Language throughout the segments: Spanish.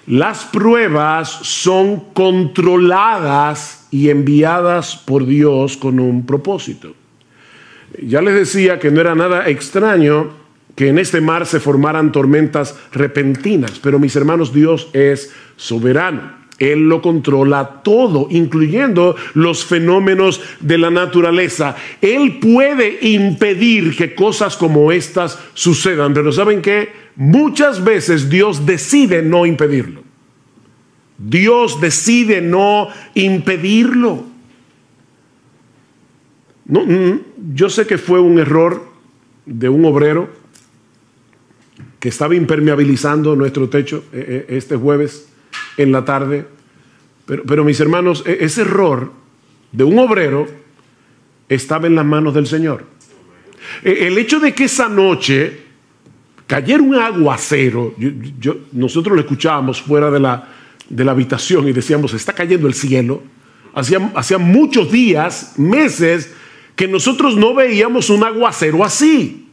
Las pruebas son controladas y enviadas por Dios con un propósito. Ya les decía que no era nada extraño que en este mar se formaran tormentas repentinas, pero mis hermanos, Dios es soberano. Él lo controla todo, incluyendo los fenómenos de la naturaleza. Él puede impedir que cosas como estas sucedan, pero ¿saben qué? Muchas veces Dios decide no impedirlo. Dios decide no impedirlo. Yo sé que fue un error de un obrero que estaba impermeabilizando nuestro techo este jueves en la tarde, pero mis hermanos, ese error de un obrero estaba en las manos del Señor. El hecho de que esa noche cayera un aguacero, nosotros lo escuchábamos fuera de la habitación y decíamos, está cayendo el cielo. Hacía muchos días, meses, que nosotros no veíamos un aguacero así.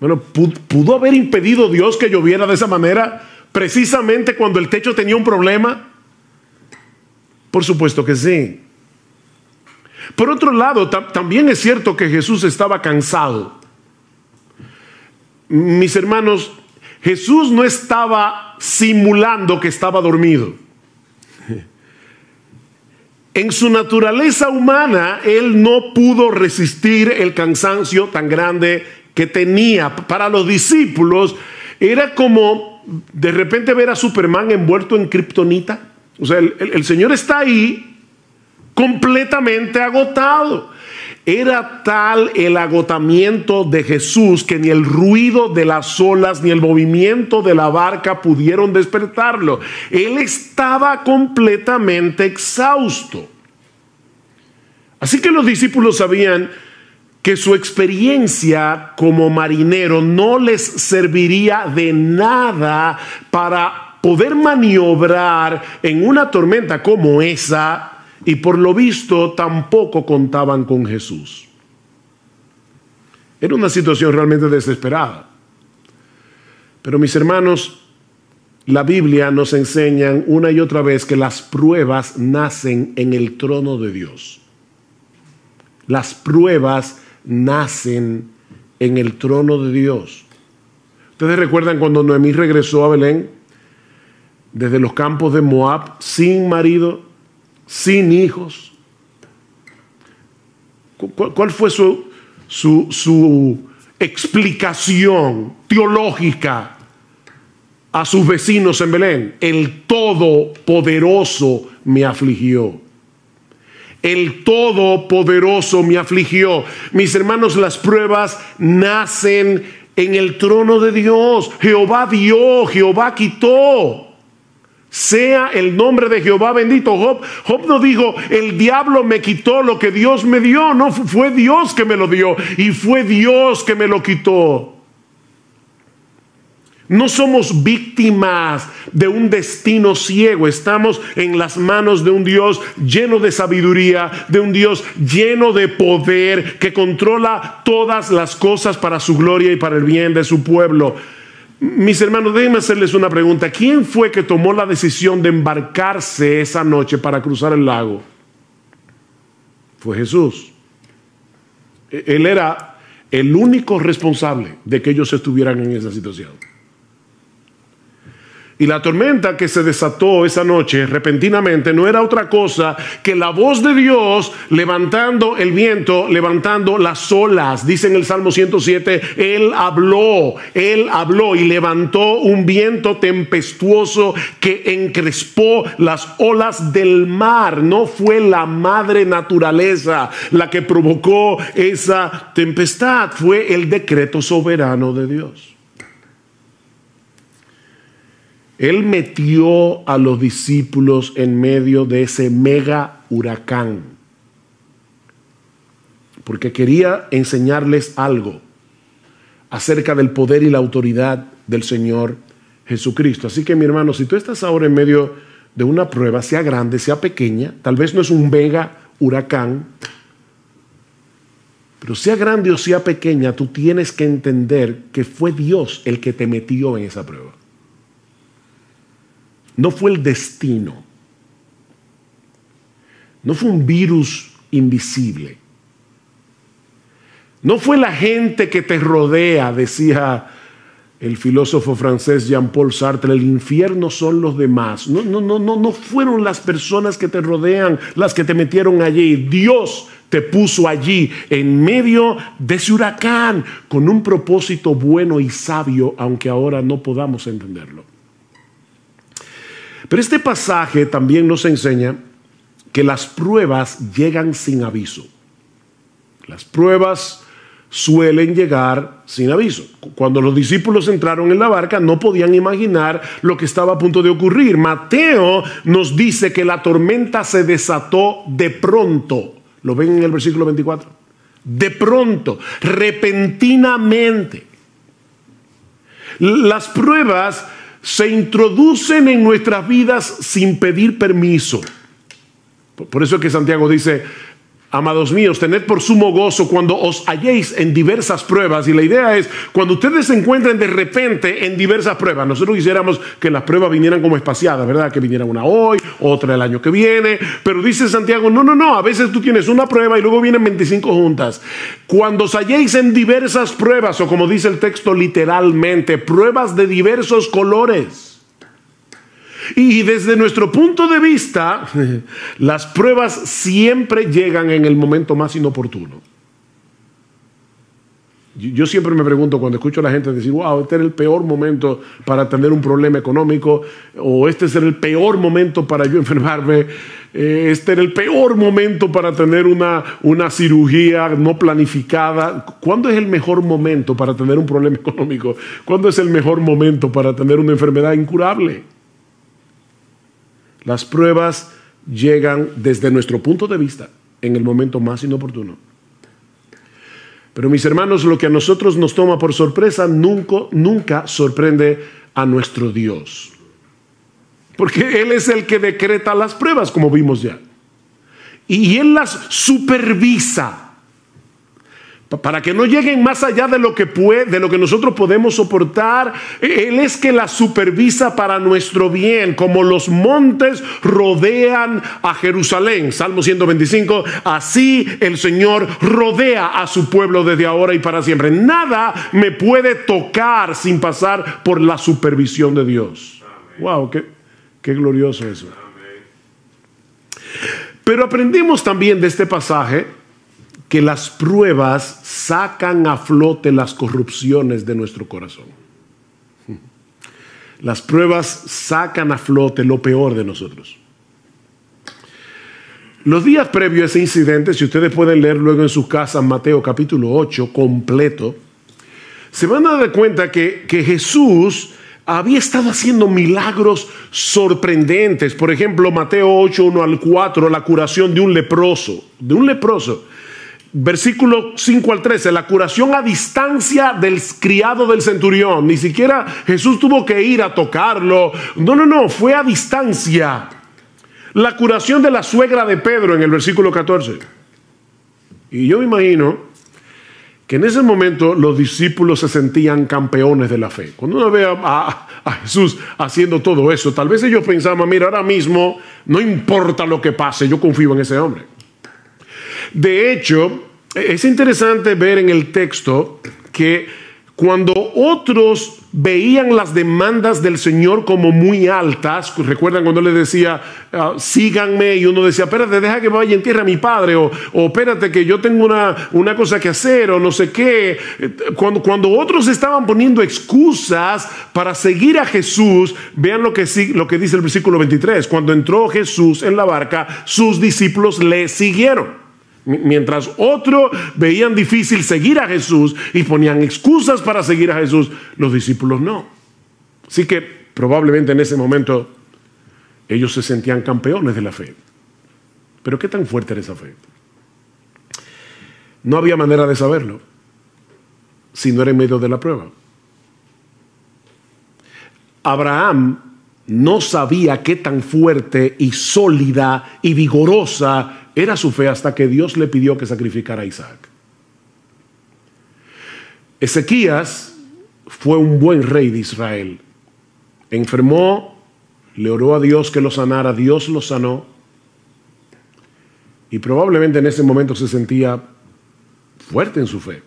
Bueno, ¿pudo haber impedido Dios que lloviera de esa manera precisamente cuando el techo tenía un problema? Por supuesto que sí. Por otro lado, también es cierto que Jesús estaba cansado. Mis hermanos, Jesús no estaba simulando que estaba dormido. En su naturaleza humana, Él no pudo resistir el cansancio tan grande que tenía. Para los discípulos, era como de repente ver a Superman envuelto en kriptonita. O sea, el Señor está ahí completamente agotado. Era tal el agotamiento de Jesús que ni el ruido de las olas ni el movimiento de la barca pudieron despertarlo. Él estaba completamente exhausto. Así que los discípulos sabían que su experiencia como marinero no les serviría de nada para poder maniobrar en una tormenta como esa. Y por lo visto tampoco contaban con Jesús. Era una situación realmente desesperada. Pero mis hermanos, la Biblia nos enseña una y otra vez que las pruebas nacen en el trono de Dios. Las pruebas nacen en el trono de Dios. ¿Ustedes recuerdan cuando Noemí regresó a Belén desde los campos de Moab sin marido, sin hijos? ¿Cuál fue su explicación teológica a sus vecinos en Belén? El Todopoderoso me afligió. El Todopoderoso me afligió. Mis hermanos, las pruebas nacen en el trono de Dios. Jehová dio, Jehová quitó. Sea el nombre de Jehová bendito. Job no dijo, el diablo me quitó lo que Dios me dio. No, fue Dios que me lo dio y fue Dios que me lo quitó. No somos víctimas de un destino ciego. Estamos en las manos de un Dios lleno de sabiduría, de un Dios lleno de poder que controla todas las cosas para su gloria y para el bien de su pueblo. Mis hermanos, déjenme hacerles una pregunta. ¿Quién fue que tomó la decisión de embarcarse esa noche para cruzar el lago? Fue Jesús. Él era el único responsable de que ellos estuvieran en esa situación. Y la tormenta que se desató esa noche repentinamente no era otra cosa que la voz de Dios levantando el viento, levantando las olas. Dice en el Salmo 107, Él habló y levantó un viento tempestuoso que encrespó las olas del mar. No fue la madre naturaleza la que provocó esa tempestad, fue el decreto soberano de Dios. Él metió a los discípulos en medio de ese mega huracán porque quería enseñarles algo acerca del poder y la autoridad del Señor Jesucristo. Así que mi hermano, si tú estás ahora en medio de una prueba, sea grande, sea pequeña, tal vez no es un mega huracán, pero sea grande o sea pequeña, tú tienes que entender que fue Dios el que te metió en esa prueba. no fue el destino, no fue un virus invisible, no fue la gente que te rodea, decía el filósofo francés Jean-Paul Sartre, el infierno son los demás. No fueron las personas que te rodean las que te metieron allí. Dios te puso allí en medio de ese huracán con un propósito bueno y sabio, aunque ahora no podamos entenderlo. Pero este pasaje también nos enseña que las pruebas llegan sin aviso. Las pruebas suelen llegar sin aviso. Cuando los discípulos entraron en la barca, no podían imaginar lo que estaba a punto de ocurrir. Mateo nos dice que la tormenta se desató de pronto. ¿Lo ven en el versículo 24? De pronto, repentinamente. Las pruebas se introducen en nuestras vidas sin pedir permiso. Por eso es que Santiago dice: amados míos, tened por sumo gozo cuando os halléis en diversas pruebas. Y la idea es, cuando ustedes se encuentren de repente en diversas pruebas, nosotros quisiéramos que las pruebas vinieran como espaciadas, ¿verdad? Que viniera una hoy, otra el año que viene. Pero dice Santiago, no, a veces tú tienes una prueba y luego vienen 25 juntas. Cuando os halléis en diversas pruebas, o como dice el texto literalmente, pruebas de diversos colores. Y desde nuestro punto de vista, las pruebas siempre llegan en el momento más inoportuno. Yo siempre me pregunto cuando escucho a la gente decir, wow, este era el peor momento para tener un problema económico, o este es el peor momento para yo enfermarme, este era el peor momento para tener una cirugía no planificada. ¿Cuándo es el mejor momento para tener un problema económico? ¿Cuándo es el mejor momento para tener una enfermedad incurable? Las pruebas llegan desde nuestro punto de vista en el momento más inoportuno. Pero mis hermanos, lo que a nosotros nos toma por sorpresa nunca sorprende a nuestro Dios. Porque Él es el que decreta las pruebas, como vimos ya. Y Él las supervisa para que no lleguen más allá de lo que nosotros podemos soportar. Él es que las supervisa para nuestro bien, como los montes rodean a Jerusalén. Salmo 125, así el Señor rodea a su pueblo desde ahora y para siempre. Nada me puede tocar sin pasar por la supervisión de Dios. Wow, qué glorioso eso. Pero aprendimos también de este pasaje que las pruebas sacan a flote las corrupciones de nuestro corazón. Las pruebas sacan a flote lo peor de nosotros. Los días previos a ese incidente, si ustedes pueden leer luego en sus casas Mateo capítulo 8 completo, se van a dar cuenta que Jesús había estado haciendo milagros sorprendentes. Por ejemplo, Mateo 8, 1 al 4, la curación de un leproso. Versículo 5 al 13, la curación a distancia del criado del centurión. Ni siquiera Jesús tuvo que ir a tocarlo. No, fue a distancia. La curación de la suegra de Pedro en el versículo 14. Y yo me imagino que en ese momento los discípulos se sentían campeones de la fe. Cuando uno ve a Jesús haciendo todo eso, tal vez ellos pensaban, mira, ahora mismo no importa lo que pase, yo confío en ese hombre. De hecho, es interesante ver en el texto que cuando otros veían las demandas del Señor como muy altas, recuerdan cuando le decía, síganme, y uno decía, espérate, deja que vaya en tierra a mi padre, o espérate que yo tengo una cosa que hacer, o no sé qué. Cuando otros estaban poniendo excusas para seguir a Jesús, vean lo que dice el versículo 23, cuando entró Jesús en la barca, sus discípulos le siguieron. Mientras otros veían difícil seguir a Jesús y ponían excusas para seguir a Jesús, los discípulos no. Así que probablemente en ese momento ellos se sentían campeones de la fe. Pero ¿qué tan fuerte era esa fe? No había manera de saberlo si no era en medio de la prueba. Abraham no sabía qué tan fuerte y sólida y vigorosa era su fe hasta que Dios le pidió que sacrificara a Isaac. Ezequías fue un buen rey de Israel. Enfermó le oró a Dios que lo sanara, Dios lo sanó, y probablemente en ese momento se sentía fuerte en su fe.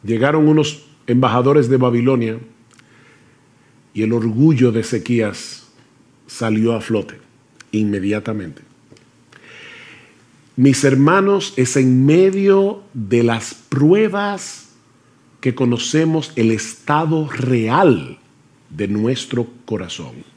Llegaron unos embajadores de Babilonia y el orgullo de Ezequías salió a flote inmediatamente. Mis hermanos, es en medio de las pruebas que conocemos el estado real de nuestro corazón.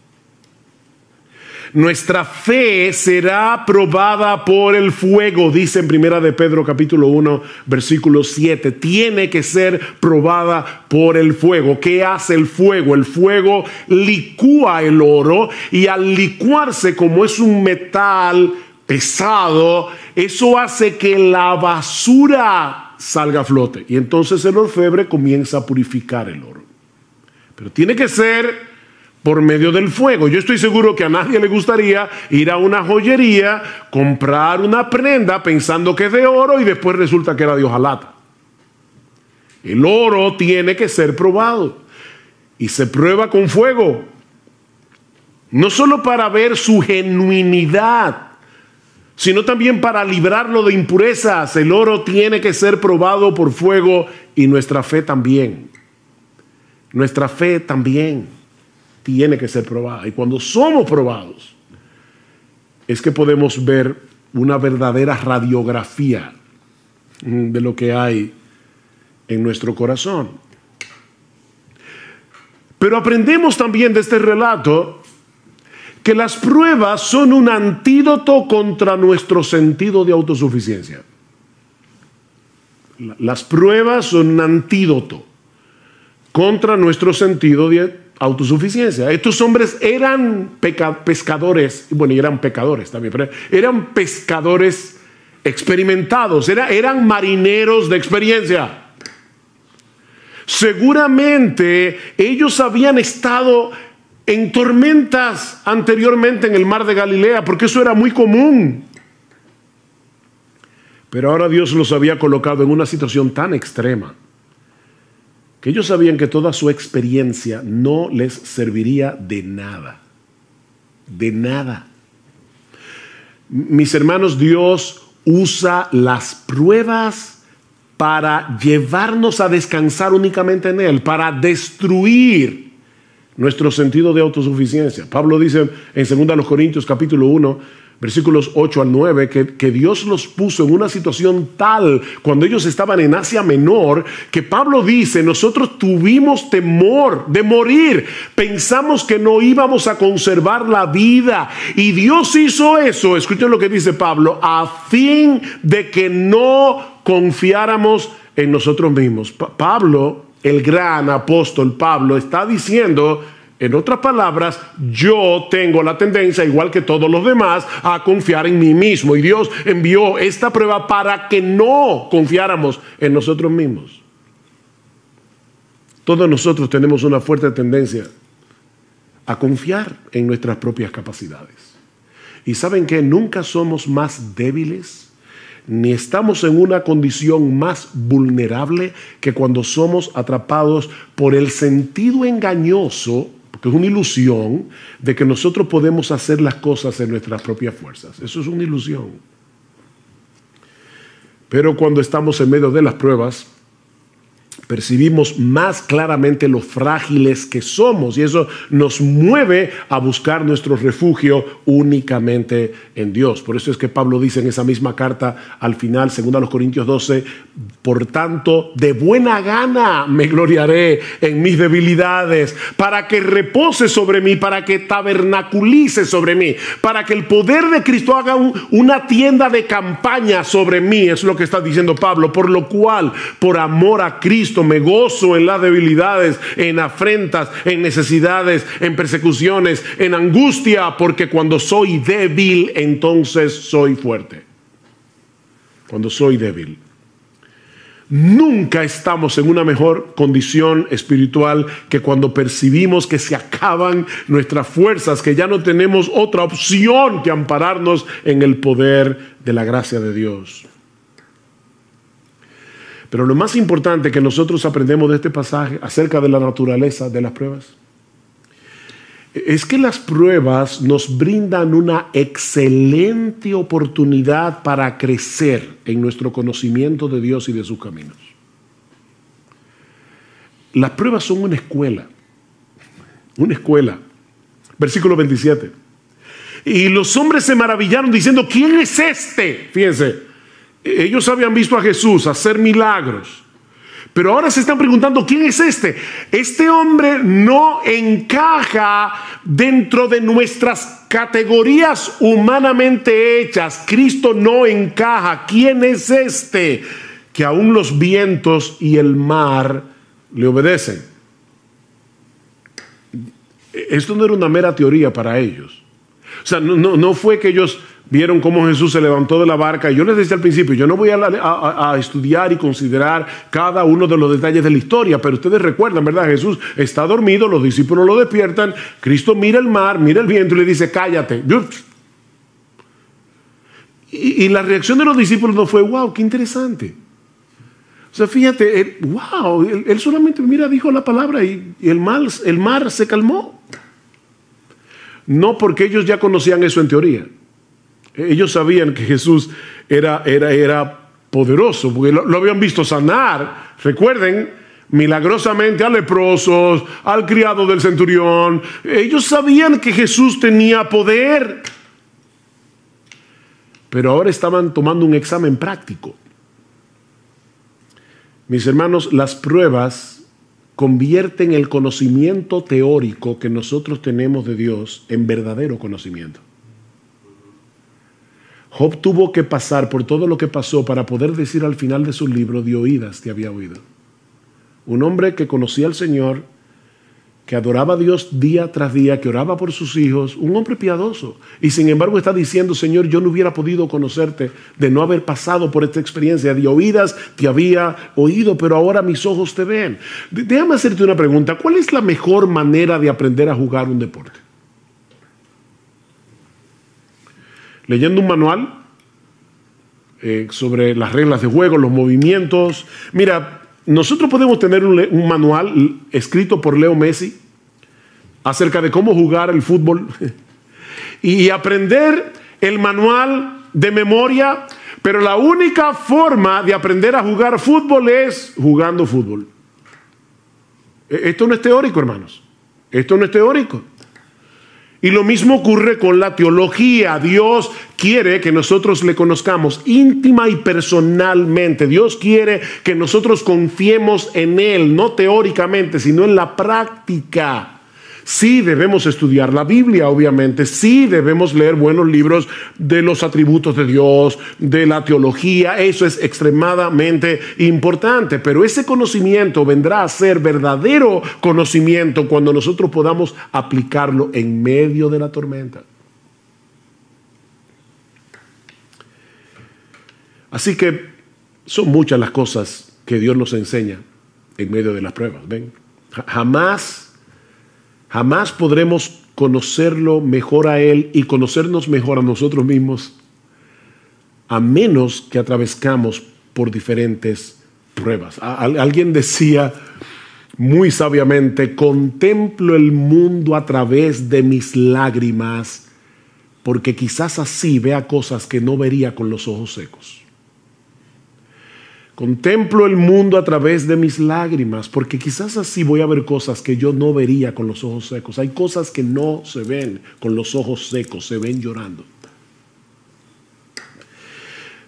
Nuestra fe será probada por el fuego, dice en 1 de Pedro capítulo 1, versículo 7. Tiene que ser probada por el fuego. ¿Qué hace el fuego? El fuego licúa el oro, y al licuarse, como es un metal pesado, eso hace que la basura salga a flote. Y entonces el orfebre comienza a purificar el oro. Pero tiene que ser por medio del fuego. Yo estoy seguro que a nadie le gustaría ir a una joyería, comprar una prenda pensando que es de oro y después resulta que era de hojalata. El oro tiene que ser probado y se prueba con fuego. No solo para ver su genuinidad, sino también para librarlo de impurezas. El oro tiene que ser probado por fuego, y nuestra fe también. Nuestra fe también tiene que ser probada. Y cuando somos probados, es que podemos ver una verdadera radiografía de lo que hay en nuestro corazón. Pero aprendemos también de este relato que las pruebas son un antídoto contra nuestro sentido de autosuficiencia. Las pruebas son un antídoto contra nuestro sentido de autosuficiencia. Estos hombres eran pescadores, bueno, y eran pecadores también, pero eran pescadores experimentados, eran marineros de experiencia. Seguramente ellos habían estado en tormentas anteriormente en el mar de Galilea, porque eso era muy común. Pero ahora Dios los había colocado en una situación tan extrema que ellos sabían que toda su experiencia no les serviría de nada. De nada. Mis hermanos, Dios usa las pruebas para llevarnos a descansar únicamente en Él, para destruir nuestro sentido de autosuficiencia. Pablo dice en 2 Corintios capítulo 1, versículos 8 al 9, que Dios los puso en una situación tal cuando ellos estaban en Asia Menor, que Pablo dice: nosotros tuvimos temor de morir, pensamos que no íbamos a conservar la vida, y Dios hizo eso, escuchen lo que dice Pablo, a fin de que no confiáramos en nosotros mismos. Pablo, el gran apóstol Pablo, está diciendo, en otras palabras, yo tengo la tendencia, igual que todos los demás, a confiar en mí mismo. Y Dios envió esta prueba para que no confiáramos en nosotros mismos. Todos nosotros tenemos una fuerte tendencia a confiar en nuestras propias capacidades. Y ¿saben qué? Nunca somos más débiles, ni estamos en una condición más vulnerable que cuando somos atrapados por el sentido engañoso, que es una ilusión, de que nosotros podemos hacer las cosas en nuestras propias fuerzas. Eso es una ilusión. Pero cuando estamos en medio de las pruebas, percibimos más claramente lo frágiles que somos, y eso nos mueve a buscar nuestro refugio únicamente en Dios. Por eso es que Pablo dice en esa misma carta al final, 2 Corintios 12, por tanto, de buena gana me gloriaré en mis debilidades, para que repose sobre mí, para que tabernaculice sobre mí, para que el poder de Cristo haga una tienda de campaña sobre mí, es lo que está diciendo Pablo, por lo cual, por amor a Cristo, me gozo en las debilidades, en afrentas, en necesidades, en persecuciones, en angustia, porque cuando soy débil, entonces soy fuerte. Cuando soy débil. Nunca estamos en una mejor condición espiritual que cuando percibimos que se acaban nuestras fuerzas, que ya no tenemos otra opción que ampararnos en el poder de la gracia de Dios. Pero lo más importante que nosotros aprendemos de este pasaje acerca de la naturaleza de las pruebas Es que las pruebas nos brindan una excelente oportunidad para crecer en nuestro conocimiento de Dios y de sus caminos. Las pruebas son una escuela. Una escuela. Versículo 27. Y los hombres se maravillaron diciendo, ¿quién es este? Fíjense, ellos habían visto a Jesús hacer milagros. Pero ahora se están preguntando, ¿quién es este? Este hombre no encaja dentro de nuestras categorías humanamente hechas. Cristo no encaja. ¿Quién es este? Que aún los vientos y el mar le obedecen. Esto no era una mera teoría para ellos. O sea, no fue que ellos vieron cómo Jesús se levantó de la barca. Y yo les decía al principio, yo no voy a estudiar y considerar cada uno de los detalles de la historia, pero ustedes recuerdan, ¿verdad? Jesús está dormido, los discípulos lo despiertan, Cristo mira el mar, mira el viento y le dice, cállate. Y la reacción de los discípulos no fue, wow, qué interesante. O sea, fíjate, él solamente, dijo la palabra y el mar se calmó. No porque ellos ya conocían eso en teoría. Ellos sabían que Jesús era poderoso, porque lo habían visto sanar. Recuerden, milagrosamente a leprosos, al criado del centurión. Ellos sabían que Jesús tenía poder. Pero ahora estaban tomando un examen práctico. Mis hermanos, las pruebas convierten el conocimiento teórico que nosotros tenemos de Dios en verdadero conocimiento. Job tuvo que pasar por todo lo que pasó para poder decir al final de su libro, de oídas te había oído. Un hombre que conocía al Señor, que adoraba a Dios día tras día, que oraba por sus hijos, un hombre piadoso. Y sin embargo está diciendo, Señor, yo no hubiera podido conocerte de no haber pasado por esta experiencia. De oídas te había oído, pero ahora mis ojos te ven. Déjame hacerte una pregunta. ¿Cuál es la mejor manera de aprender a jugar un deporte? Leyendo un manual sobre las reglas de juego, los movimientos. Mira, nosotros podemos tener un manual escrito por Leo Messi acerca de cómo jugar el fútbol y aprender el manual de memoria, pero la única forma de aprender a jugar fútbol es jugando fútbol. Esto no es teórico, hermanos. Esto no es teórico. Y lo mismo ocurre con la teología. Dios quiere que nosotros le conozcamos íntima y personalmente. Dios quiere que nosotros confiemos en Él, no teóricamente, sino en la práctica. Sí debemos estudiar la Biblia, obviamente. Sí debemos leer buenos libros de los atributos de Dios, de la teología. Eso es extremadamente importante. Pero ese conocimiento vendrá a ser verdadero conocimiento cuando nosotros podamos aplicarlo en medio de la tormenta. Así que son muchas las cosas que Dios nos enseña en medio de las pruebas. ¿Ven? Jamás podremos conocerlo mejor a Él y conocernos mejor a nosotros mismos a menos que atravescamos por diferentes pruebas. Alguien decía muy sabiamente, contemplo el mundo a través de mis lágrimas porque quizás así vea cosas que no vería con los ojos secos. Contemplo el mundo a través de mis lágrimas, porque quizás así voy a ver cosas que yo no vería con los ojos secos. Hay cosas que no se ven con los ojos secos, se ven llorando.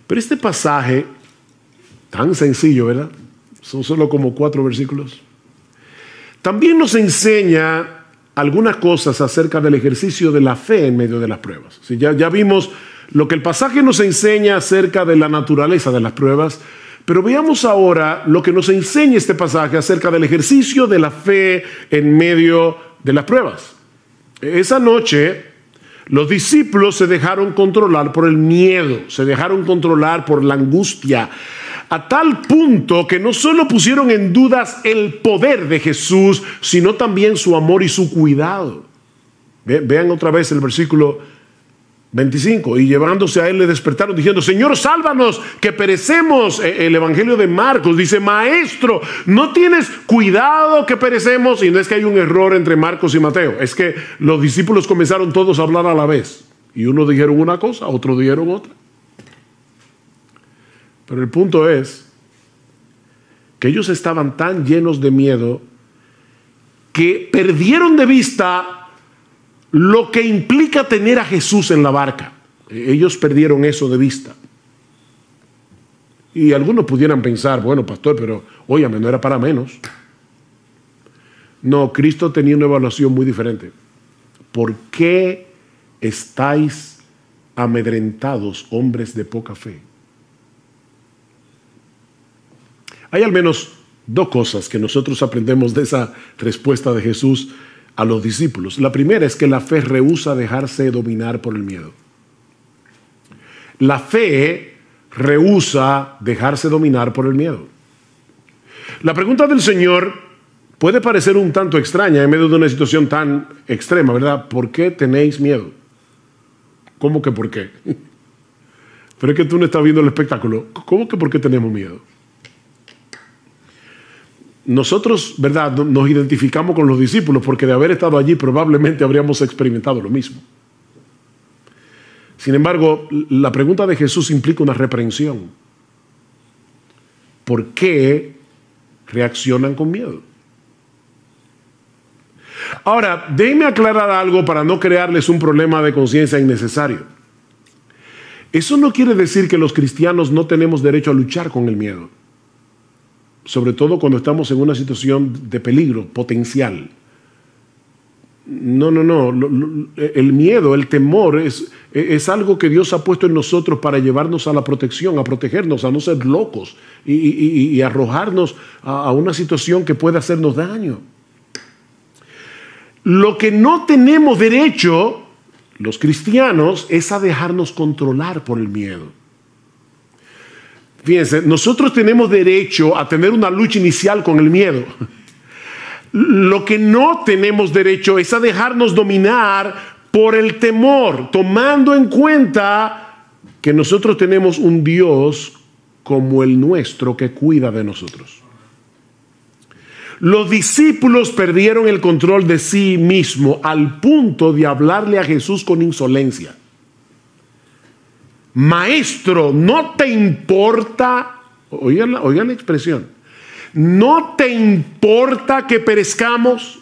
Pero este pasaje, tan sencillo, ¿verdad? Son solo como 4 versículos. También nos enseña algunas cosas acerca del ejercicio de la fe en medio de las pruebas. ¿Sí? Ya vimos lo que el pasaje nos enseña acerca de la naturaleza de las pruebas. Pero veamos ahora lo que nos enseña este pasaje acerca del ejercicio de la fe en medio de las pruebas. Esa noche, los discípulos se dejaron controlar por el miedo, se dejaron controlar por la angustia, a tal punto que no solo pusieron en dudas el poder de Jesús, sino también su amor y su cuidado. Vean otra vez el versículo 25, y llevándose a él le despertaron diciendo: Señor, sálvanos, que perecemos. El Evangelio de Marcos dice: Maestro, ¿no tienes cuidado que perecemos? Y no es que hay un error entre Marcos y Mateo, es que los discípulos comenzaron todos a hablar a la vez, y unos dijeron una cosa, otros dijeron otra. Pero el punto es que ellos estaban tan llenos de miedo que perdieron de vista lo que implica tener a Jesús en la barca. Ellos perdieron eso de vista. Y algunos pudieran pensar: bueno, pastor, pero óyame, no era para menos. No, Cristo tenía una evaluación muy diferente. ¿Por qué estáis amedrentados, hombres de poca fe? Hay al menos dos cosas que nosotros aprendemos de esa respuesta de Jesús a los discípulos. La primera es que la fe rehúsa dejarse dominar por el miedo. La fe rehúsa dejarse dominar por el miedo. La pregunta del Señor puede parecer un tanto extraña en medio de una situación tan extrema, ¿verdad? ¿Por qué tenéis miedo? ¿Cómo que por qué? Pero es que tú no estás viendo el espectáculo. ¿Cómo que por qué tenemos miedo? Nosotros, ¿verdad?, nos identificamos con los discípulos porque de haber estado allí probablemente habríamos experimentado lo mismo. Sin embargo, la pregunta de Jesús implica una reprensión. ¿Por qué reaccionan con miedo? Ahora, déjenme aclarar algo para no crearles un problema de conciencia innecesario. Eso no quiere decir que los cristianos no tenemos derecho a luchar con el miedo, sobre todo cuando estamos en una situación de peligro potencial. No. El miedo, el temor es algo que Dios ha puesto en nosotros para llevarnos a la protección, a protegernos, a no ser locos y arrojarnos a una situación que puede hacernos daño. Lo que no tenemos derecho, los cristianos, es a dejarnos controlar por el miedo. Fíjense, nosotros tenemos derecho a tener una lucha inicial con el miedo. Lo que no tenemos derecho es a dejarnos dominar por el temor, tomando en cuenta que nosotros tenemos un Dios como el nuestro que cuida de nosotros. Los discípulos perdieron el control de sí mismos al punto de hablarle a Jesús con insolencia. Maestro, ¿no te importa? Oigan la expresión. ¿No te importa que perezcamos?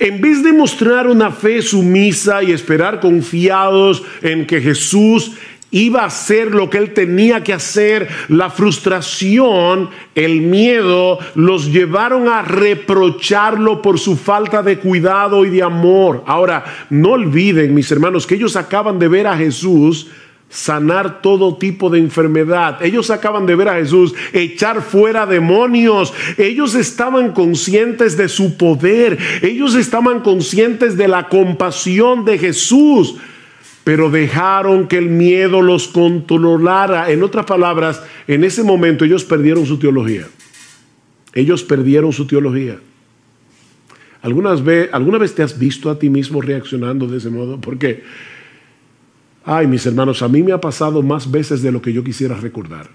En vez de mostrar una fe sumisa y esperar confiados en que Jesús iba a hacer lo que él tenía que hacer, la frustración, el miedo, los llevaron a reprocharlo por su falta de cuidado y de amor. Ahora, no olviden, mis hermanos, que ellos acaban de ver a Jesús sanar todo tipo de enfermedad. Ellos acaban de ver a Jesús echar fuera demonios. Ellos estaban conscientes de su poder. Ellos estaban conscientes de la compasión de Jesús, pero dejaron que el miedo los controlara. En otras palabras, en ese momento ellos perdieron su teología. Ellos perdieron su teología. ¿Alguna vez te has visto a ti mismo reaccionando de ese modo? Porque, ay, mis hermanos, a mí me ha pasado más veces de lo que yo quisiera recordar.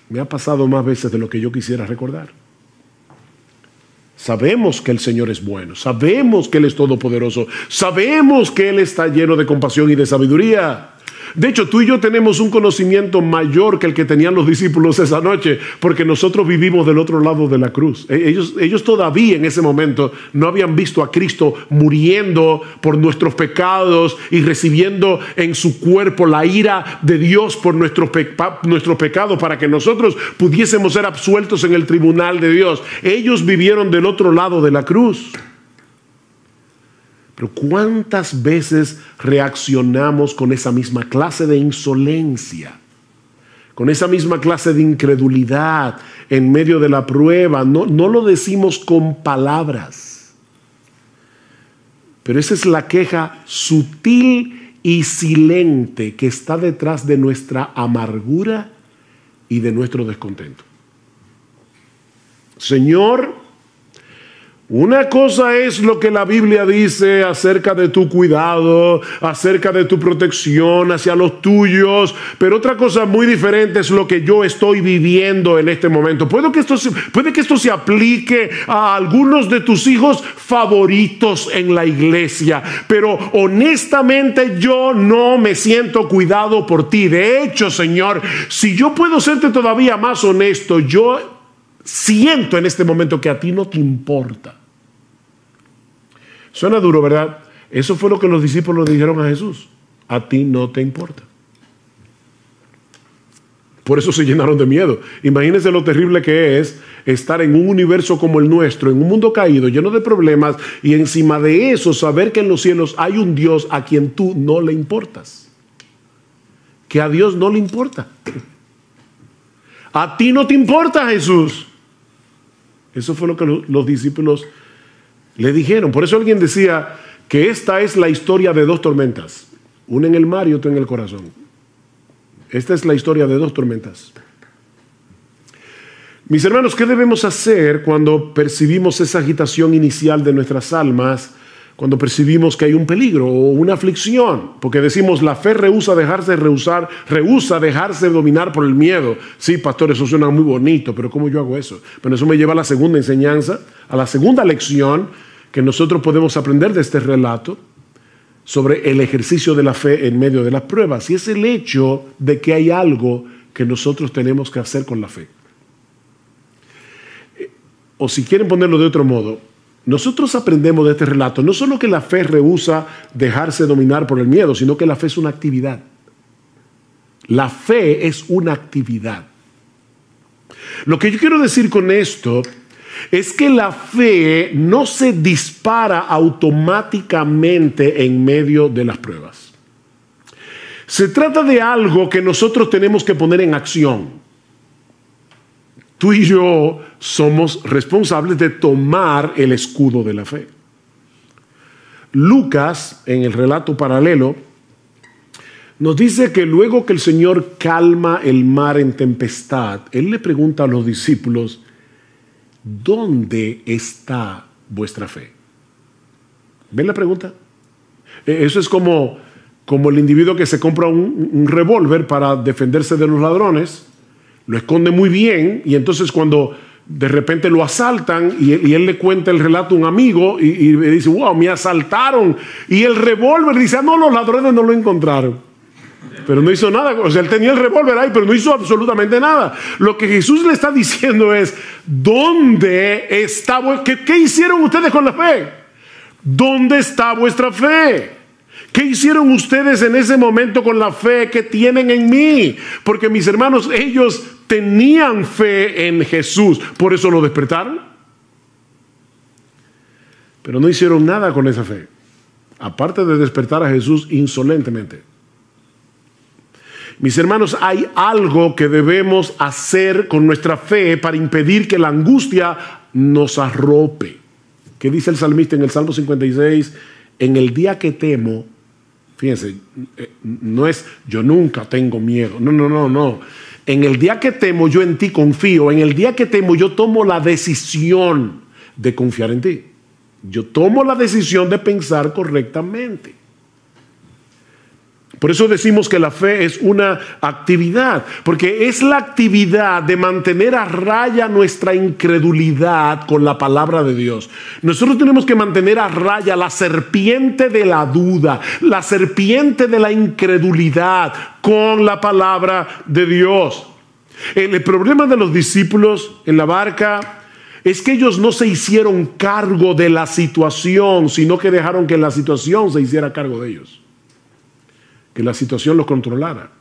Me ha pasado más veces de lo que yo quisiera recordar. Sabemos que el Señor es bueno, sabemos que Él es todopoderoso, sabemos que Él está lleno de compasión y de sabiduría. De hecho, tú y yo tenemos un conocimiento mayor que el que tenían los discípulos esa noche, porque nosotros vivimos del otro lado de la cruz. Ellos todavía en ese momento no habían visto a Cristo muriendo por nuestros pecados y recibiendo en su cuerpo la ira de Dios por nuestros pecados para que nosotros pudiésemos ser absueltos en el tribunal de Dios. Ellos vivieron del otro lado de la cruz. Pero ¿cuántas veces reaccionamos con esa misma clase de insolencia? Con esa misma clase de incredulidad en medio de la prueba. No lo decimos con palabras. Pero esa es la queja sutil y silente que está detrás de nuestra amargura y de nuestro descontento. Señor, Una cosa es lo que la Biblia dice acerca de tu cuidado, acerca de tu protección hacia los tuyos, pero otra cosa muy diferente es lo que yo estoy viviendo en este momento. Puede que esto se aplique a algunos de tus hijos favoritos en la iglesia, pero honestamente yo no me siento cuidado por ti. De hecho, Señor, si yo puedo serte todavía más honesto, yo siento en este momento que a ti no te importa. Suena duro, ¿verdad? Eso fue lo que los discípulos le dijeron a Jesús. A ti no te importa. Por eso se llenaron de miedo. Imagínense lo terrible que es estar en un universo como el nuestro, en un mundo caído, lleno de problemas, y encima de eso saber que en los cielos hay un Dios a quien tú no le importas. Que a Dios no le importa. A ti no te importa, Jesús. Eso fue lo que los discípulos le dijeron. Por eso alguien decía que esta es la historia de dos tormentas. Una en el mar y otra en el corazón. Esta es la historia de dos tormentas. Mis hermanos, ¿qué debemos hacer cuando percibimos esa agitación inicial de nuestras almas? Cuando percibimos que hay un peligro o una aflicción, porque decimos la fe rehúsa dejarse dominar por el miedo. Sí, pastor, eso suena muy bonito, pero ¿cómo yo hago eso? Bueno, eso me lleva a la segunda enseñanza, a la segunda lección que nosotros podemos aprender de este relato sobre el ejercicio de la fe en medio de las pruebas, y es el hecho de que hay algo que nosotros tenemos que hacer con la fe. O si quieren ponerlo de otro modo, nosotros aprendemos de este relato no solo que la fe rehúsa dejarse dominar por el miedo, sino que la fe es una actividad. La fe es una actividad. Lo que yo quiero decir con esto es que la fe no se dispara automáticamente en medio de las pruebas. Se trata de algo que nosotros tenemos que poner en acción. Tú y yo somos responsables de tomar el escudo de la fe. Lucas, en el relato paralelo, nos dice que luego que el Señor calma el mar en tempestad, Él le pregunta a los discípulos, ¿dónde está vuestra fe? ¿Ven la pregunta? Eso es como el individuo que se compra un revólver para defenderse de los ladrones, lo esconde muy bien, y entonces cuando de repente lo asaltan y él le cuenta el relato a un amigo y le dice, wow, me asaltaron, y el revólver dice, no, los ladrones no lo encontraron. Pero no hizo nada. O sea, él tenía el revólver ahí, pero no hizo absolutamente nada. Lo que Jesús le está diciendo es, ¿dónde está? ¿Qué hicieron ustedes con la fe? ¿Dónde está vuestra fe? ¿Qué hicieron ustedes en ese momento con la fe que tienen en mí? Porque mis hermanos, ellos tenían fe en Jesús, por eso lo despertaron. Pero no hicieron nada con esa fe, aparte de despertar a Jesús insolentemente. Mis hermanos, hay algo que debemos hacer con nuestra fe para impedir que la angustia nos arrope. ¿Qué dice el salmista en el Salmo 56? En el día que temo, fíjense, no es yo nunca tengo miedo, no. En el día que temo yo en ti confío, en el día que temo yo tomo la decisión de confiar en ti. Yo tomo la decisión de pensar correctamente. Por eso decimos que la fe es una actividad, porque es la actividad de mantener a raya nuestra incredulidad con la palabra de Dios. Nosotros tenemos que mantener a raya la serpiente de la duda, la serpiente de la incredulidad con la palabra de Dios. El problema de los discípulos en la barca es que ellos no se hicieron cargo de la situación, sino que dejaron que la situación se hiciera cargo de ellos. Que la situación los controlara.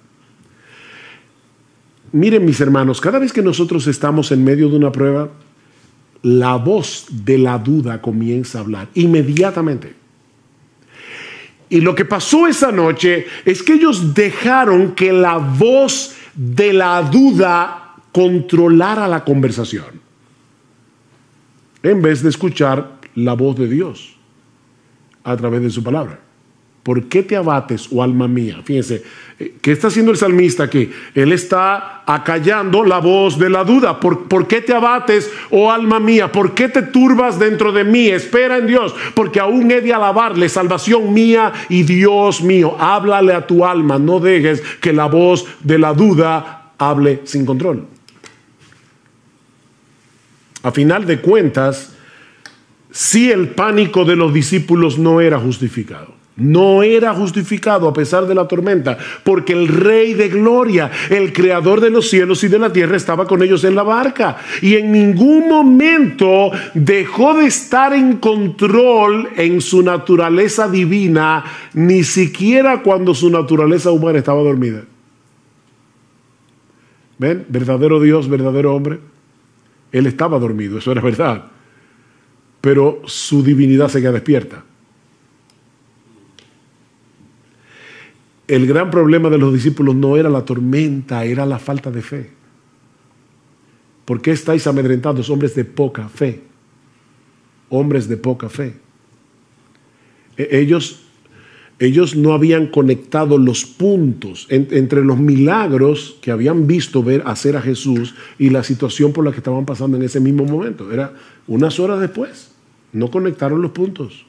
Miren, mis hermanos, cada vez que nosotros estamos en medio de una prueba, la voz de la duda comienza a hablar inmediatamente. Y lo que pasó esa noche es que ellos dejaron que la voz de la duda controlara la conversación, en vez de escuchar la voz de Dios a través de su palabra. ¿Por qué te abates, oh alma mía? Fíjense, ¿qué está haciendo el salmista aquí? Él está acallando la voz de la duda. ¿Por qué te abates, oh alma mía? ¿Por qué te turbas dentro de mí? Espera en Dios, porque aún he de alabarle, salvación mía y Dios mío. Háblale a tu alma, no dejes que la voz de la duda hable sin control. A final de cuentas, sí, el pánico de los discípulos no era justificado. No era justificado a pesar de la tormenta, porque el Rey de Gloria, el Creador de los cielos y de la tierra, estaba con ellos en la barca. Y en ningún momento dejó de estar en control en su naturaleza divina, ni siquiera cuando su naturaleza humana estaba dormida. ¿Ven? Verdadero Dios, verdadero hombre. Él estaba dormido, eso era verdad. Pero su divinidad seguía despierta. El gran problema de los discípulos no era la tormenta, era la falta de fe. ¿Por qué estáis amedrentados, hombres de poca fe? Hombres de poca fe. Ellos no habían conectado los puntos entre los milagros que habían visto hacer a Jesús y la situación por la que estaban pasando en ese mismo momento. Era unas horas después. No conectaron los puntos.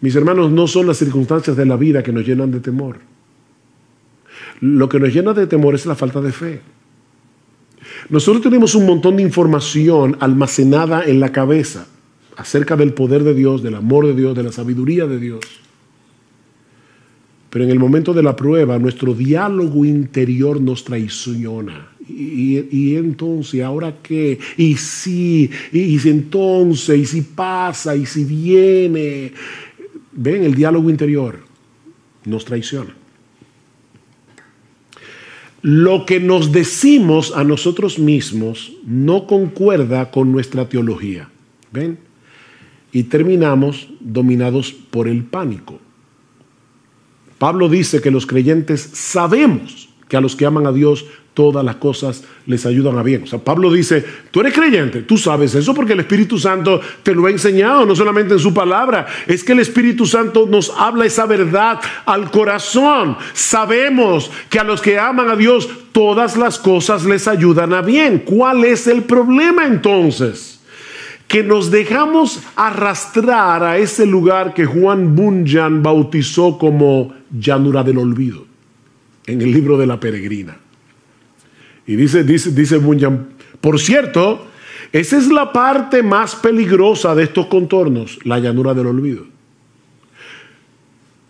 Mis hermanos, no son las circunstancias de la vida que nos llenan de temor. Lo que nos llena de temor es la falta de fe. Nosotros tenemos un montón de información almacenada en la cabeza acerca del poder de Dios, del amor de Dios, de la sabiduría de Dios. Pero en el momento de la prueba, nuestro diálogo interior nos traiciona. Y entonces, ¿ahora qué? Y si entonces, y si pasa, y si viene. Ven, el diálogo interior nos traiciona. Lo que nos decimos a nosotros mismos no concuerda con nuestra teología. ¿Ven? Y terminamos dominados por el pánico. Pablo dice que los creyentes sabemos que a los que aman a Dios todas las cosas les ayudan a bien. O sea, Pablo dice, tú eres creyente, tú sabes eso porque el Espíritu Santo te lo ha enseñado, no solamente en su palabra, es que el Espíritu Santo nos habla esa verdad al corazón. Sabemos que a los que aman a Dios todas las cosas les ayudan a bien. ¿Cuál es el problema entonces? Que nos dejamos arrastrar a ese lugar que Juan Bunyan bautizó como llanura del olvido, en el libro de La Peregrina. Y dice Bunyan, por cierto, esa es la parte más peligrosa de estos contornos, la llanura del olvido.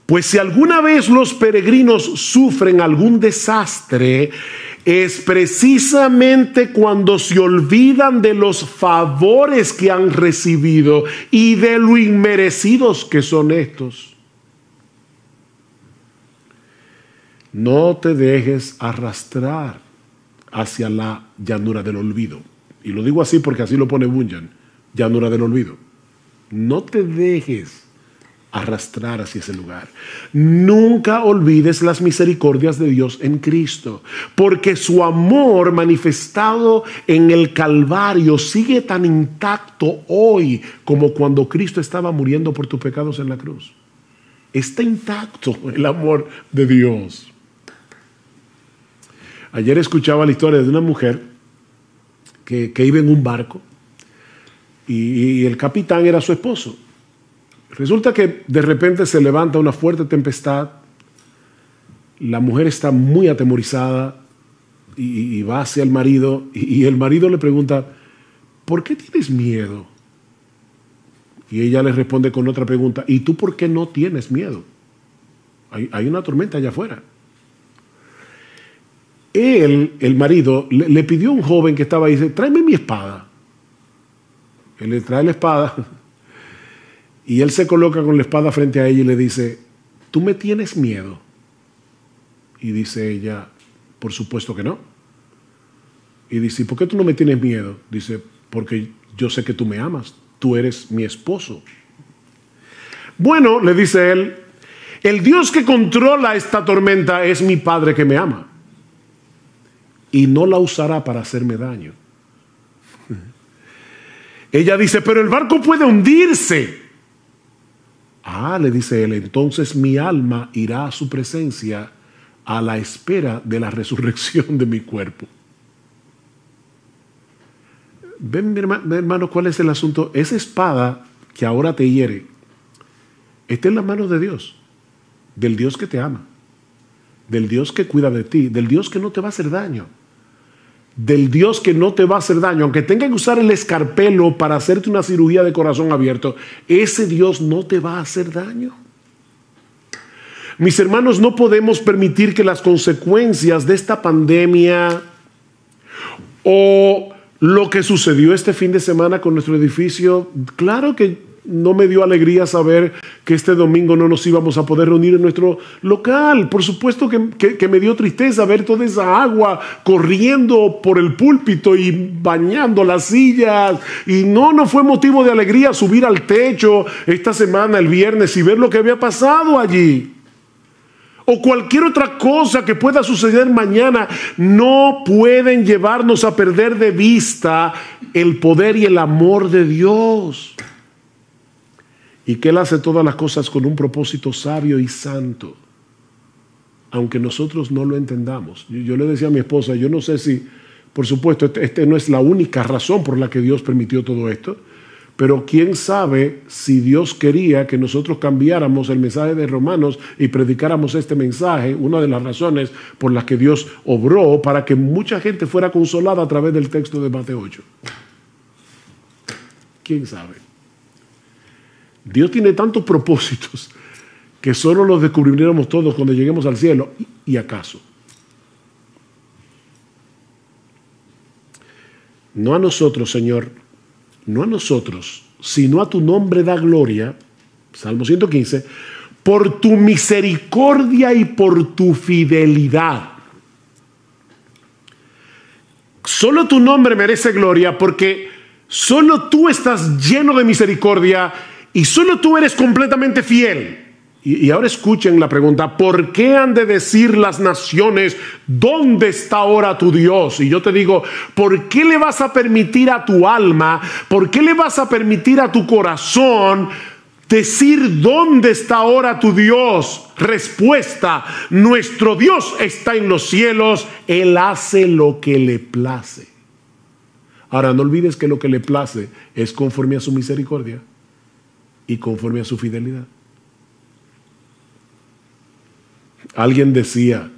Pues si alguna vez los peregrinos sufren algún desastre, es precisamente cuando se olvidan de los favores que han recibido y de lo inmerecidos que son estos. No te dejes arrastrar hacia la llanura del olvido. Y lo digo así porque así lo pone Bunyan, llanura del olvido. No te dejes arrastrar hacia ese lugar. Nunca olvides las misericordias de Dios en Cristo, porque su amor manifestado en el Calvario sigue tan intacto hoy como cuando Cristo estaba muriendo por tus pecados en la cruz. Está intacto el amor de Dios. Ayer escuchaba la historia de una mujer que iba en un barco y el capitán era su esposo. Resulta que de repente se levanta una fuerte tempestad, la mujer está muy atemorizada y va hacia el marido y el marido le pregunta, ¿por qué tienes miedo? Y ella le responde con otra pregunta, ¿y tú por qué no tienes miedo? Hay una tormenta allá afuera. El marido, le pidió a un joven que estaba ahí, dice, tráeme mi espada. Él le trae la espada y él se coloca con la espada frente a ella y le dice, ¿tú me tienes miedo? Y dice ella, por supuesto que no. Y dice, ¿por qué tú no me tienes miedo? Dice, porque yo sé que tú me amas, tú eres mi esposo. Bueno, le dice él, el Dios que controla esta tormenta es mi Padre que me ama. Y no la usará para hacerme daño. Ella dice, pero el barco puede hundirse. Le dice él, entonces mi alma irá a su presencia a la espera de la resurrección de mi cuerpo. Ven, mi hermano, ¿cuál es el asunto? Esa espada que ahora te hiere está en las manos de Dios, del Dios que te ama, del Dios que cuida de ti, del Dios que no te va a hacer daño, del Dios que no te va a hacer daño. Aunque tenga que usar el escarpelo para hacerte una cirugía de corazón abierto, ese Dios no te va a hacer daño. Mis hermanos, no podemos permitir que las consecuencias de esta pandemia o lo que sucedió este fin de semana con nuestro edificio, claro que no me dio alegría saber que este domingo no nos íbamos a poder reunir en nuestro local. Por supuesto que me dio tristeza ver toda esa agua corriendo por el púlpito y bañando las sillas. Y no fue motivo de alegría subir al techo esta semana, el viernes, y ver lo que había pasado allí. O cualquier otra cosa que pueda suceder mañana, no pueden llevarnos a perder de vista el poder y el amor de Dios. Y que Él hace todas las cosas con un propósito sabio y santo, aunque nosotros no lo entendamos. Yo le decía a mi esposa, yo no sé si, por supuesto, este no es la única razón por la que Dios permitió todo esto, pero quién sabe si Dios quería que nosotros cambiáramos el mensaje de Romanos y predicáramos este mensaje, una de las razones por las que Dios obró para que mucha gente fuera consolada a través del texto de Mateo 8. ¿Quién sabe? Dios tiene tantos propósitos que solo los descubriremos todos cuando lleguemos al cielo. ¿Y acaso? No a nosotros, Señor, no a nosotros, sino a tu nombre da gloria, Salmo 115, por tu misericordia y por tu fidelidad. Solo tu nombre merece gloria porque solo tú estás lleno de misericordia y solo tú eres completamente fiel. Y ahora escuchen la pregunta: ¿por qué han de decir las naciones, ¿dónde está ahora tu Dios? Y yo te digo, ¿por qué le vas a permitir a tu alma, por qué le vas a permitir a tu corazón decir dónde está ahora tu Dios? Respuesta: nuestro Dios está en los cielos, Él hace lo que le place. Ahora, no olvides que lo que le place es conforme a su misericordia y conforme a su fidelidad. Alguien decía,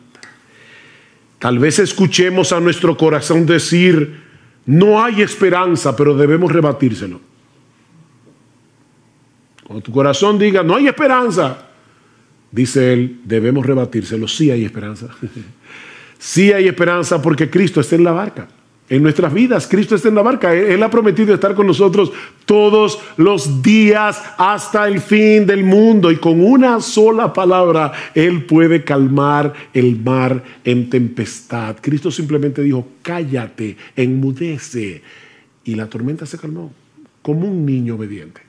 tal vez escuchemos a nuestro corazón decir, no hay esperanza, pero debemos rebatírselo. Cuando tu corazón diga, no hay esperanza, dice él, debemos rebatírselo. Sí hay esperanza. Sí hay esperanza porque Cristo está en la barca. En nuestras vidas, Cristo está en la barca. Él ha prometido estar con nosotros todos los días hasta el fin del mundo. Y con una sola palabra, Él puede calmar el mar en tempestad. Cristo simplemente dijo, cállate, enmudece. Y la tormenta se calmó, como un niño obediente.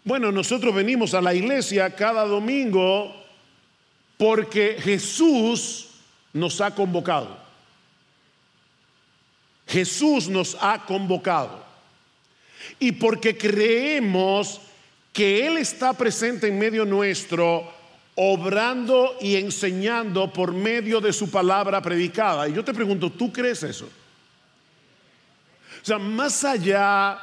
Bueno, nosotros venimos a la iglesia cada domingo porque Jesús nos ha convocado. Jesús nos ha convocado y porque creemos que Él está presente en medio nuestro, obrando y enseñando por medio de su palabra predicada. Y yo te pregunto, ¿tú crees eso? O sea, más allá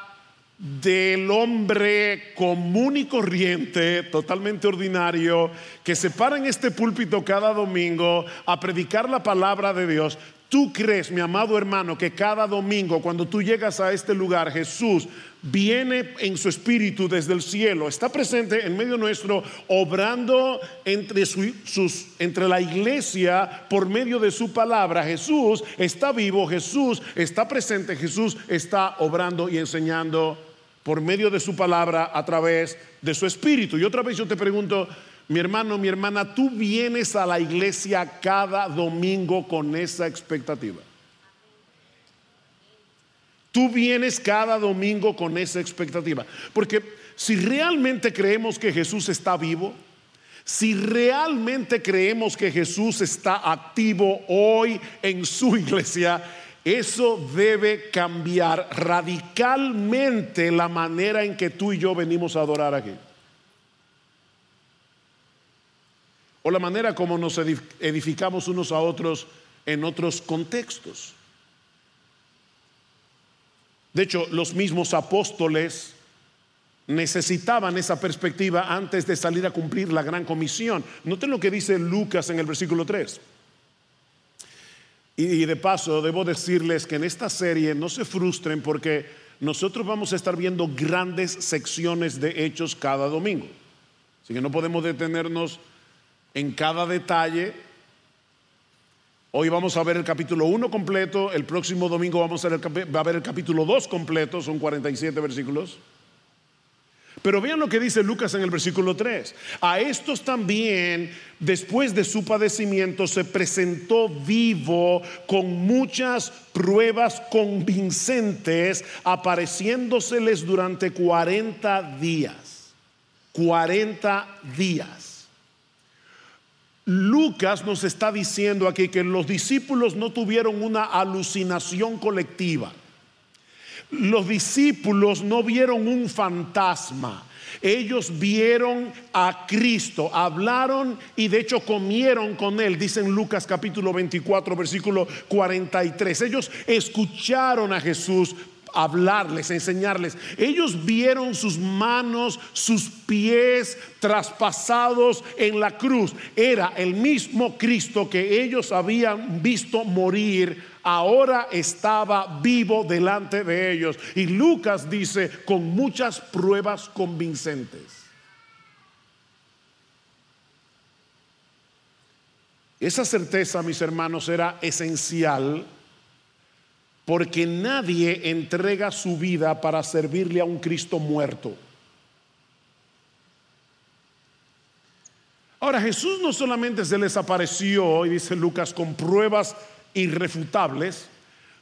del hombre común y corriente, totalmente ordinario, que se para en este púlpito cada domingo a predicar la palabra de Dios, ¿tú crees, mi amado hermano, que cada domingo cuando tú llegas a este lugar, Jesús viene en su espíritu desde el cielo, está presente en medio nuestro, obrando entre la iglesia por medio de su palabra? Jesús está vivo, Jesús está presente, Jesús está obrando y enseñando por medio de su palabra a través de su espíritu. Y otra vez yo te pregunto, mi hermano, mi hermana, ¿tú vienes a la iglesia cada domingo con esa expectativa? Tú vienes cada domingo con esa expectativa. Porque si realmente creemos que Jesús está vivo, si realmente creemos que Jesús está activo hoy en su iglesia, Eso debe cambiar radicalmente la manera en que tú y yo venimos a adorar aquí. O la manera como nos edificamos unos a otros en otros contextos. De hecho, los mismos apóstoles necesitaban esa perspectiva antes de salir a cumplir la gran comisión. Noten lo que dice Lucas en el versículo 3. Y de paso, debo decirles que en esta serie no se frustren, porque nosotros vamos a estar viendo grandes secciones de Hechos cada domingo. Así que no podemos detenernos en cada detalle. Hoy vamos a ver el capítulo 1 completo, el próximo domingo va a ver el capítulo 2 completo, son 47 versículos. Pero vean lo que dice Lucas en el versículo 3. A estos también, después de su padecimiento, se presentó vivo con muchas pruebas convincentes, apareciéndoseles durante 40 días. 40 días. Lucas nos está diciendo aquí que los discípulos no tuvieron una alucinación colectiva. Los discípulos no vieron un fantasma. Ellos vieron a Cristo, hablaron y de hecho comieron con él, dice en Lucas capítulo 24 versículo 43. Ellos escucharon a Jesús hablarles, enseñarles. Ellos vieron sus manos, sus pies traspasados en la cruz. Era el mismo Cristo que ellos habían visto morir, ahora estaba vivo delante de ellos. Y Lucas dice, con muchas pruebas convincentes. Esa certeza, mis hermanos, era esencial, porque nadie entrega su vida para servirle a un Cristo muerto. Ahora, Jesús no solamente se les apareció, y dice Lucas, con pruebas irrefutables,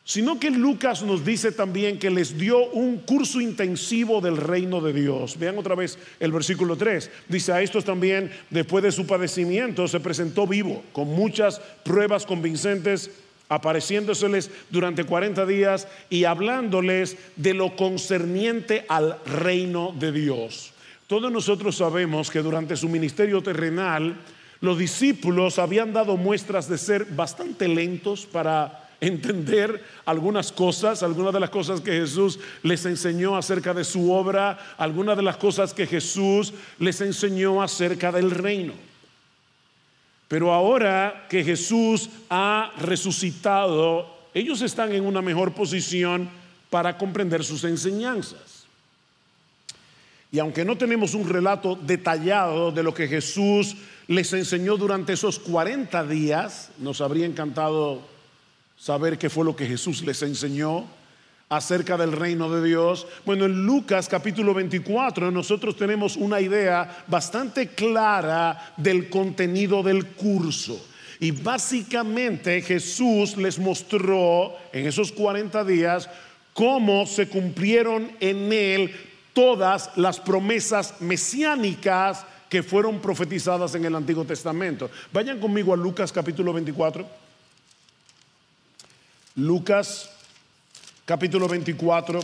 sino que Lucas nos dice también que les dio un curso intensivo del reino de Dios. Vean otra vez el versículo 3. Dice, a estos también, después de su padecimiento, se presentó vivo, con muchas pruebas convincentes, apareciéndoseles durante 40 días y hablándoles de lo concerniente al reino de Dios. Todos nosotros sabemos que durante su ministerio terrenal, los discípulos habían dado muestras de ser bastante lentos para entender algunas de las cosas que Jesús les enseñó acerca de su obra, algunas de las cosas que Jesús les enseñó acerca del reino. Pero ahora que Jesús ha resucitado, ellos están en una mejor posición para comprender sus enseñanzas. Y aunque no tenemos un relato detallado de lo que Jesús les enseñó durante esos 40 días, nos habría encantado saber qué fue lo que Jesús les enseñó acerca del reino de Dios. Bueno, en Lucas capítulo 24 nosotros tenemos una idea bastante clara del contenido del curso. Y básicamente Jesús les mostró en esos 40 días cómo se cumplieron en él todas las promesas mesiánicas que fueron profetizadas en el Antiguo Testamento. Vayan conmigo a Lucas capítulo 24. Lucas capítulo 24,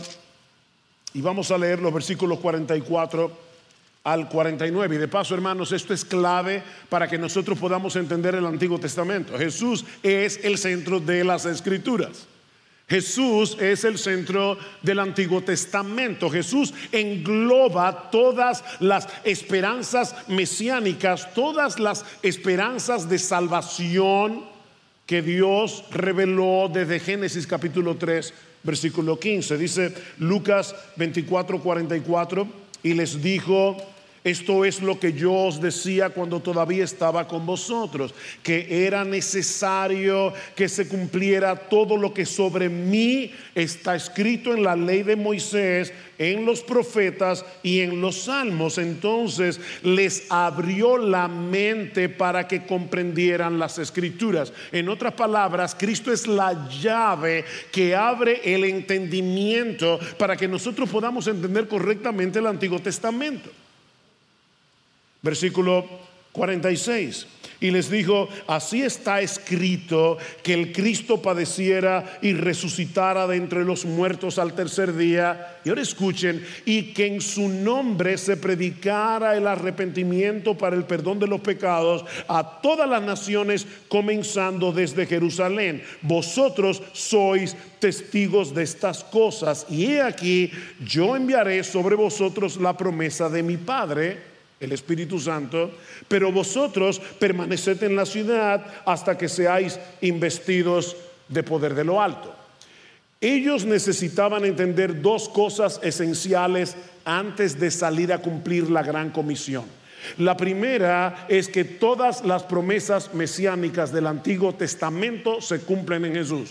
y vamos a leer los versículos 44 al 49. Y de paso, hermanos, esto es clave para que nosotros podamos entender el Antiguo Testamento. Jesús es el centro de las Escrituras. Jesús es el centro del Antiguo Testamento. Jesús engloba todas las esperanzas mesiánicas, todas las esperanzas de salvación que Dios reveló desde Génesis capítulo 3 versículo 15. Dice Lucas 24, 44, y les dijo, esto es lo que yo os decía cuando todavía estaba con vosotros, que era necesario que se cumpliera todo lo que sobre mí está escrito en la ley de Moisés, en los profetas y en los salmos. Entonces les abrió la mente para que comprendieran las escrituras. En otras palabras, Cristo es la llave que abre el entendimiento para que nosotros podamos entender correctamente el Antiguo Testamento. Versículo 46. Y les dijo: así está escrito, que el Cristo padeciera y resucitara de entre los muertos al tercer día. Y ahora escuchen: y que en su nombre se predicara el arrepentimiento para el perdón de los pecados a todas las naciones, comenzando desde Jerusalén. Vosotros sois testigos de estas cosas. Y he aquí, yo enviaré sobre vosotros la promesa de mi Padre, el Espíritu Santo, pero vosotros permaneced en la ciudad hasta que seáis investidos de poder de lo alto. Ellos necesitaban entender dos cosas esenciales antes de salir a cumplir la gran comisión. La primera es que todas las promesas mesiánicas del Antiguo Testamento se cumplen en Jesús.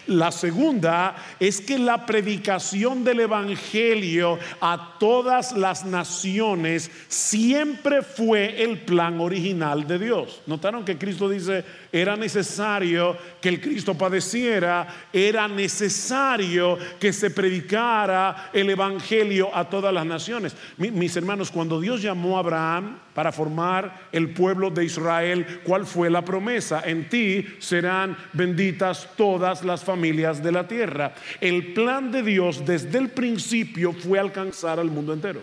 La segunda es que la predicación del evangelio a todas las naciones siempre fue el plan original de Dios. Notaron que Cristo dice: era necesario que el Cristo padeciera, era necesario que se predicara el evangelio a todas las naciones. Mis hermanos, cuando Dios llamó a Abraham para formar el pueblo de Israel, ¿cuál fue la promesa? En ti serán benditas todas las familias de la tierra. El plan de Dios desde el principio fue alcanzar al mundo entero,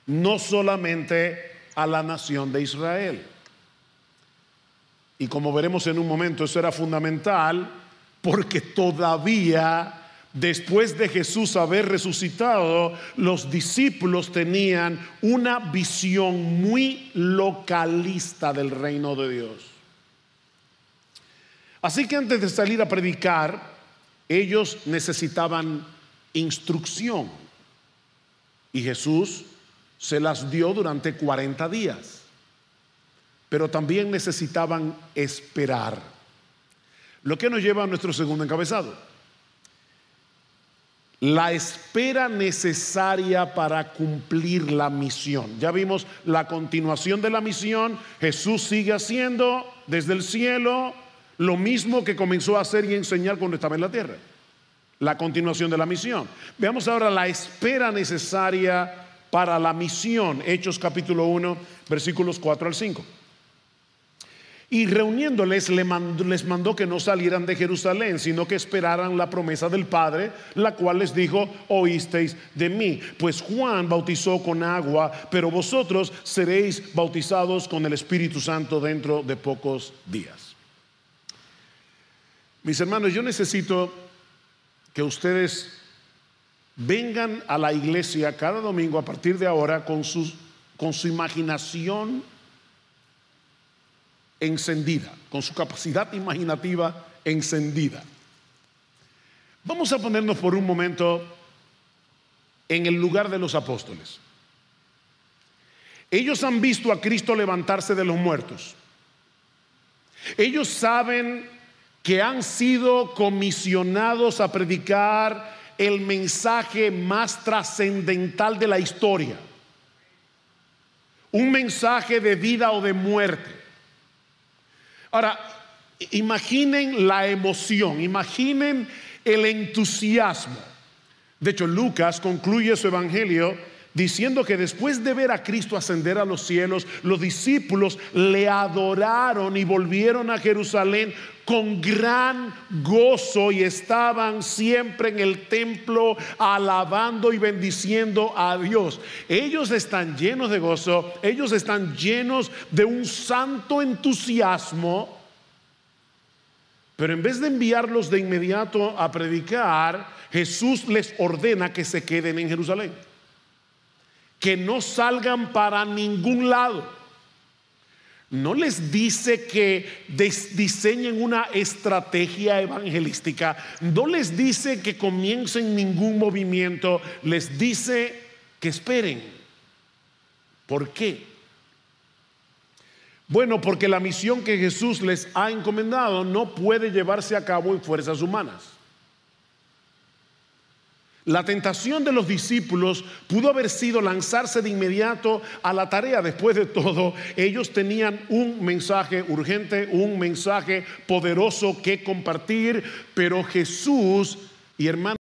no solamente a la nación de Israel. Y como veremos en un momento, eso era fundamental, porque todavía después de Jesús haber resucitado, los discípulos tenían una visión muy localista del reino de Dios. Así que antes de salir a predicar, ellos necesitaban instrucción, y Jesús se las dio durante 40 días. Pero también necesitaban esperar. Lo que nos lleva a nuestro segundo encabezado: la espera necesaria para cumplir la misión. Ya vimos la continuación de la misión. Jesús sigue haciendo desde el cielo lo mismo que comenzó a hacer y enseñar cuando estaba en la tierra. La continuación de la misión. Veamos ahora la espera necesaria para la misión. Hechos capítulo 1, versículos 4 al 5. Y reuniéndoles les mandó que no salieran de Jerusalén, sino que esperaran la promesa del Padre, la cual les dijo: oísteis de mí. Pues Juan bautizó con agua, pero vosotros seréis bautizados con el Espíritu Santo dentro de pocos días. Mis hermanos, yo necesito que ustedes vengan a la iglesia cada domingo a partir de ahora con su imaginación encendida, con su capacidad imaginativa encendida. Vamos a ponernos por un momento en el lugar de los apóstoles. Ellos han visto a Cristo levantarse de los muertos. Ellos saben que han sido comisionados a predicar el mensaje más trascendental de la historia, un mensaje de vida o de muerte. Ahora, imaginen la emoción, imaginen el entusiasmo. De hecho, Lucas concluye su evangelio diciendo que después de ver a Cristo ascender a los cielos, los discípulos le adoraron y volvieron a Jerusalén con gran gozo, y estaban siempre en el templo alabando y bendiciendo a Dios. Ellos están llenos de gozo, ellos están llenos de un santo entusiasmo, pero en vez de enviarlos de inmediato a predicar, Jesús les ordena que se queden en Jerusalén, que no salgan para ningún lado. No les dice que diseñen una estrategia evangelística, no les dice que comiencen ningún movimiento, les dice que esperen. ¿Por qué? Bueno, porque la misión que Jesús les ha encomendado no puede llevarse a cabo en fuerzas humanas. La tentación de los discípulos pudo haber sido lanzarse de inmediato a la tarea. Después de todo, ellos tenían un mensaje urgente, un mensaje poderoso que compartir, pero Jesús, y hermanos,